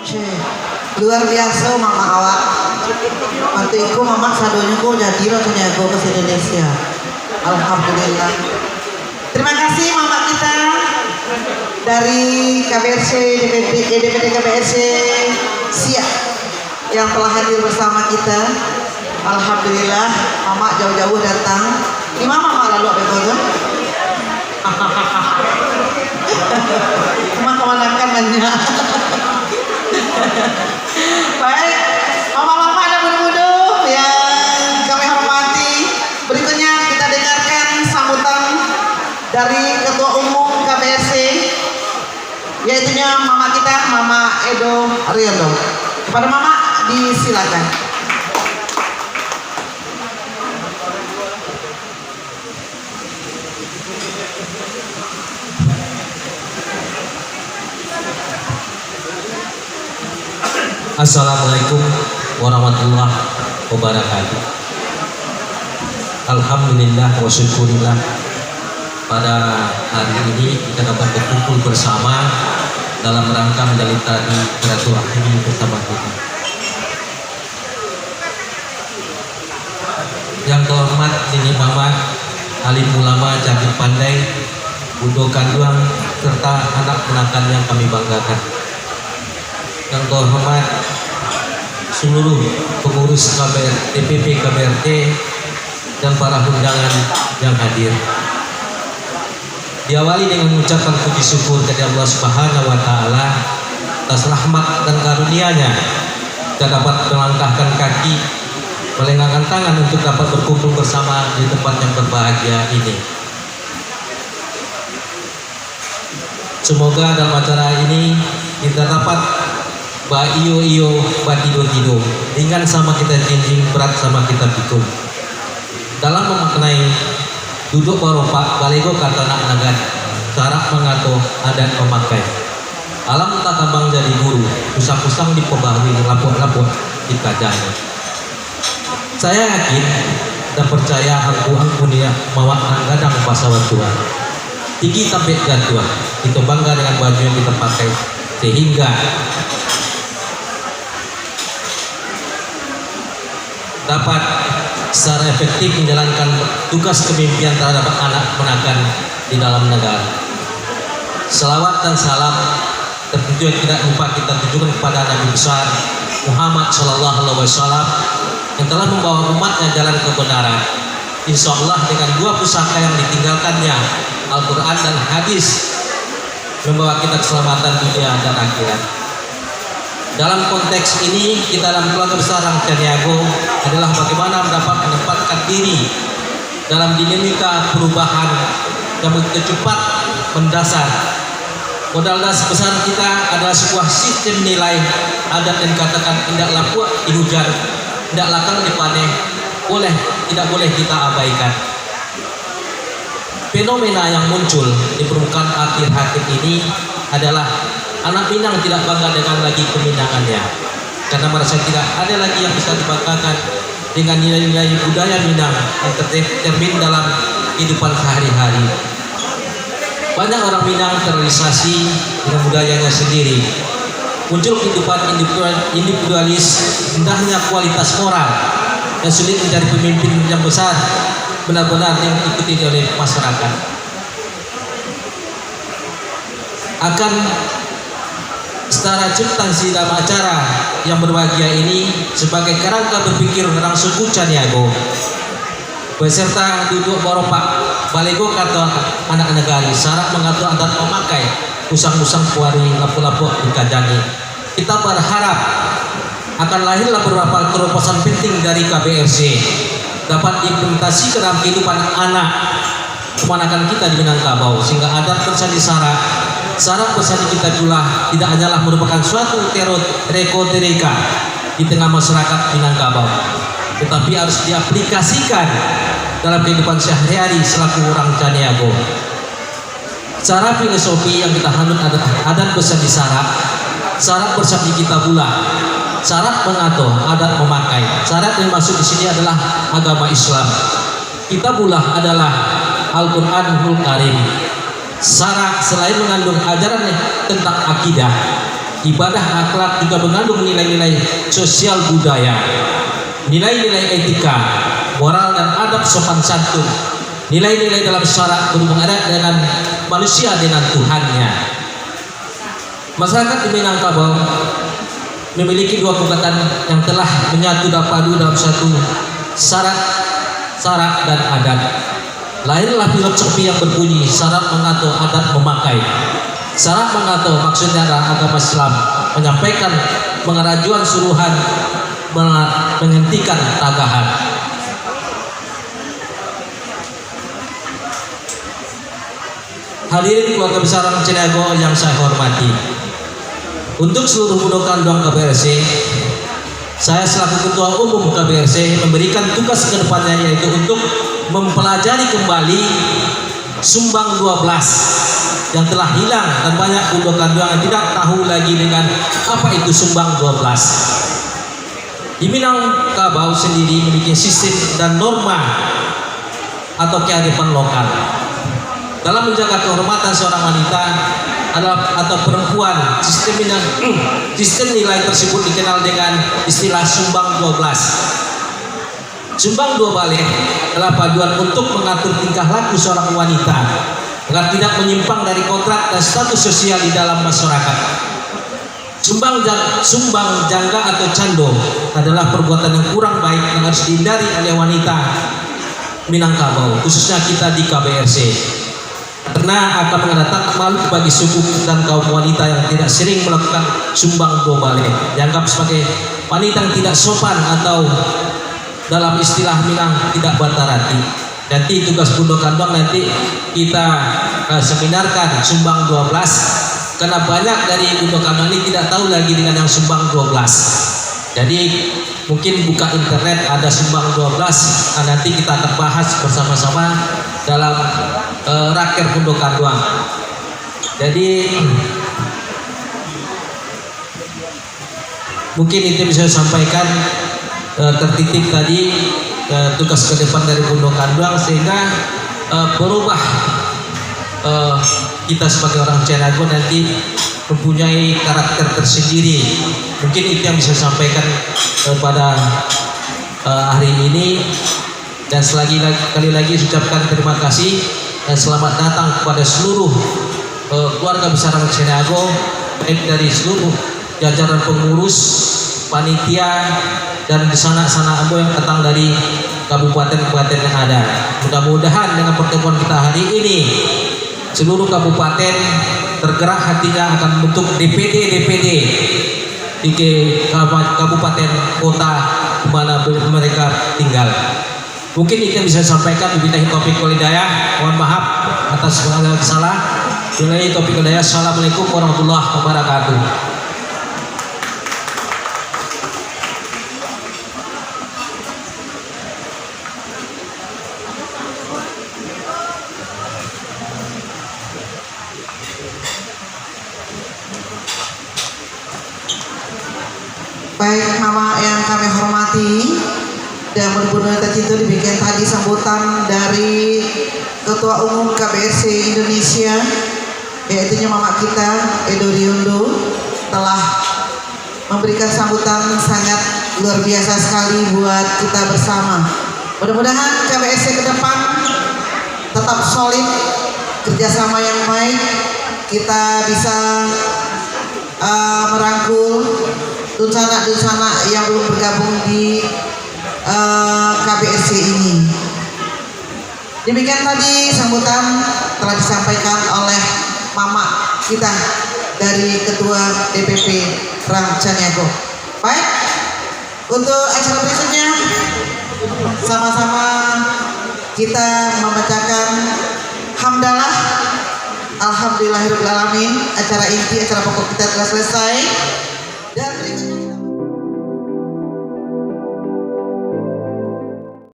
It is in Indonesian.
Cih, luar biasa mama awak. Waktu itu mama sadonya ku jadi loh niago ke Indonesia. Alhamdulillah. Terima kasih mama kita dari KBRC DPD KBRC Siak yang telah hadir bersama kita. Alhamdulillah mama jauh-jauh datang. Di mana mama lalu betul? Cuma kemenangan banyak. Baik, mama-mama dan bunda-bunda yang kami hormati, berikutnya kita dengarkan sambutan dari Ketua Umum KBRC, yaitunya mama kita, Mama Edo Ariyondo. Kepada mama disilakan. Assalamualaikum warahmatullahi wabarakatuh. Alhamdulillah wa syukurillah, pada hari ini kita dapat berkumpul bersama dalam rangka menjalin tali silaturahmi bersama kita. Yang terhormat Nini Mama, alim ulama Jati Pandai, Budo Kanduang, serta anak penakan yang kami banggakan. Yang terhormat seluruh pengurus DPP KBRT dan para undangan yang hadir. Diawali dengan mengucapkan puji syukur kepada Allah Subhanahu wa taala atas rahmat dan karunia-Nya kita dapat melangkahkan kaki, melengangkan tangan untuk dapat berkumpul bersama di tempat yang berbahagia ini. Semoga dalam acara ini kita dapat ba iyo ba tido ringan sama kita jinjing, berat sama kita pikul. Dalam memaknai duduk baropak balego kata nak nagan, cara mengatur adat memakai. Alam tak kambang jadi guru, pusang-pusang dipebahui lapor-lapor di kajanya. Saya yakin dan percaya aku dia mawak kadang pasawan Tuhan. Tinggi sampai gatua, kita bangga dengan baju yang kita pakai sehingga dapat secara efektif menjalankan tugas kepemimpinan terhadap anak menakan di dalam negara. Selawat dan salam tentu tidak lupa kita tujukan kepada Nabi besar Muhammad SAW yang telah membawa umatnya jalan kebenaran. Insya Allah dengan dua pusaka yang ditinggalkannya, Al-Quran dan hadis, membawa kita keselamatan dunia dan akhirat. Dalam konteks ini, kita dalam keluarga besar Rangcaniago adalah bagaimana dapat menempatkan diri dalam dinamika perubahan yang begitu cepat mendasar. Modal dasar besar kita adalah sebuah sistem nilai adat dan katakan tidaklah kuat dihujan, tidak lakang dipanen, tidak boleh kita abaikan. Fenomena yang muncul di permukaan akhir-akhir ini adalah anak Minang tidak bangga dengan lagi keminangannya, karena merasa tidak ada lagi yang bisa dibanggakan dengan nilai-nilai budaya Minang yang tercermin dalam kehidupan sehari-hari. Banyak orang Minang terrealisasi dengan budayanya sendiri. Muncul kehidupan individualis, rendahnya kualitas moral, dan sulit mencari pemimpin yang besar benar-benar yang diikuti oleh masyarakat. Akan setara substansi dalam acara yang berbahagia ini sebagai kerangka berpikir orang suku Caniago beserta duduk baropak balego kata anak negari syarat mengatur adat memakai usang-usang kuari lapu-lapu dikajangi. Kita berharap akan lahirlah beberapa terobosan penting dari KBRC dapat diimplementasi ke dalam kehidupan anak kemanakan kita di Minangkabau, sehingga adat bersandi syarat bersandi kita pula tidak hanyalah merupakan suatu retorika di tengah masyarakat Minangkabau, tetapi harus diaplikasikan dalam kehidupan sehari-hari selaku orang Caniago. Cara filosofi yang kita hanut adalah adat bersandi syarat bersandi kita pula, syarat mengatur adat memakai. Syarat yang masuk di sini adalah agama Islam. Kita pula adalah Al-Quranul Karim. Syarat selain mengandung ajaran tentang akidah, ibadah, akhlak juga mengandung nilai-nilai sosial budaya, nilai-nilai etika, moral dan adab sopan santun, nilai-nilai dalam syarat berhubungan dengan manusia dengan Tuhannya. Masyarakat di Minangkabau memiliki dua kekuatan yang telah menyatu dan padu dalam satu syarat dan adat. Lahirlah filosofi yang berbunyi syarat mengatur, adat memakai. Syarat mengatur maksudnya adalah agama Islam menyampaikan pengerajuan suruhan, menghentikan tagahan. Hadirin keluarga besar Cinago yang saya hormati, untuk seluruh budak kandung KBRC, saya selaku Ketua Umum KBRC memberikan tugas ke depannya, yaitu untuk mempelajari kembali Sumbang 12 yang telah hilang dan banyak budak kandung yang tidak tahu lagi dengan apa itu Sumbang 12. Di Minangkabau sendiri memiliki sistem dan norma atau kearifan lokal dalam menjaga kehormatan seorang wanita atau perempuan. Sistem nilai tersebut dikenal dengan istilah Sumbang 12. Sumbang 2 balik adalah paduan untuk mengatur tingkah laku seorang wanita agar tidak menyimpang dari kodrat dan status sosial di dalam masyarakat. Sumbang jangga atau cando adalah perbuatan yang kurang baik yang harus dihindari oleh wanita Minangkabau, khususnya kita di KBRC, karena akan mendatangkan malu bagi suku dan kaum wanita yang tidak sering melakukan Sumbang 2 balik, dianggap sebagai wanita yang tidak sopan atau dalam istilah Minang tidak batarati. Nanti tugas Bundo Kandung nanti kita seminarkan Sumbang 12, karena banyak dari Bundo Kandung ini tidak tahu lagi dengan yang Sumbang 12. Jadi mungkin buka internet ada Sumbang 12, nanti kita akan bahas bersama-sama dalam raker Bundo Kandung. Jadi mungkin itu bisa saya sampaikan tertitip tadi tugas ke depan dari Bundo Kandung, sehingga berubah kita sebagai orang Cinago nanti mempunyai karakter tersendiri. Mungkin itu yang bisa saya sampaikan pada hari ini, dan sekali lagi ucapkan terima kasih dan selamat datang kepada seluruh keluarga besar Cinago, baik dari seluruh jajaran pengurus, panitia, dan di sana ambo yang datang dari kabupaten-kabupaten yang ada. Mudah-mudahan dengan pertemuan kita hari ini seluruh kabupaten tergerak hatinya akan membentuk DPD di kabupaten kota di mana mereka tinggal. Mungkin itu yang bisa saya sampaikan. Wabillahi taufiq wal hidayah. Mohon maaf atas segala kesalahan. Wabillahi taufiq wal hidayah. Assalamualaikum warahmatullahi wabarakatuh. Baik, Mama yang kami hormati dan benar-benar tercinta, dibikin tadi sambutan dari Ketua Umum KBRC Indonesia, yaitu Mama kita Edo Riondo, telah memberikan sambutan sangat luar biasa sekali buat kita bersama. Mudah-mudahan KBRC ke depan tetap solid, kerjasama yang baik, kita bisa merangkul dunsana-dunsana yang belum bergabung di KBRC ini. Demikian tadi sambutan telah disampaikan oleh Mama kita dari Ketua DPP Rang Caniago. Baik, untuk acara berikutnya sama-sama kita membacakan hamdalah. Alhamdulillahirobbilalamin. Acara inti, acara pokok kita telah selesai.